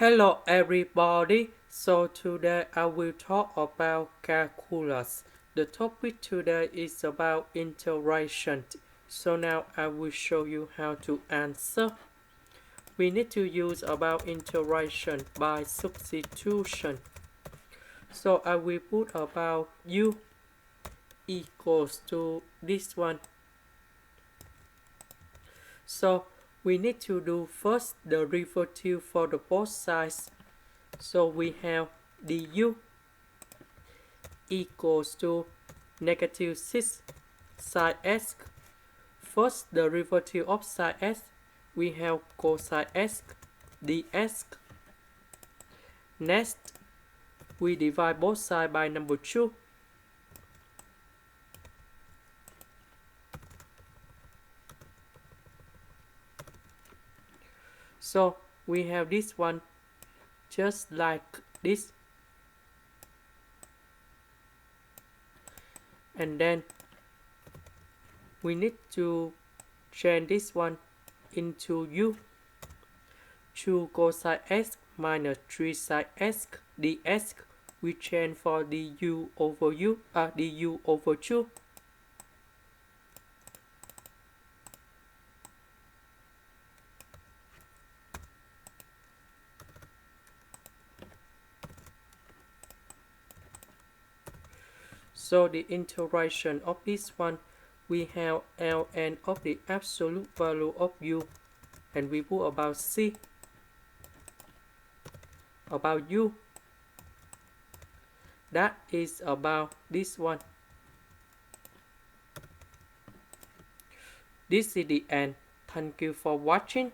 Hello everybody, so today I will talk about calculus. The topic today is about integration. So now I will show you how to answer. We need to use about integration by substitution. So I will put about u equals to this one. So we need to do first the derivative for the both sides. So we have du equals to negative 6 sine x. First derivative of sine x, we have cosine x dx. Next, we divide both sides by number 2. So we have this one just like this. And then we need to change this one into u. 2 cosine x minus 3 sine x dx. We change for du over 2. So the integration of this one, we have ln of the absolute value of u, and we put about c, about u. That is about this one. This is the end. Thank you for watching.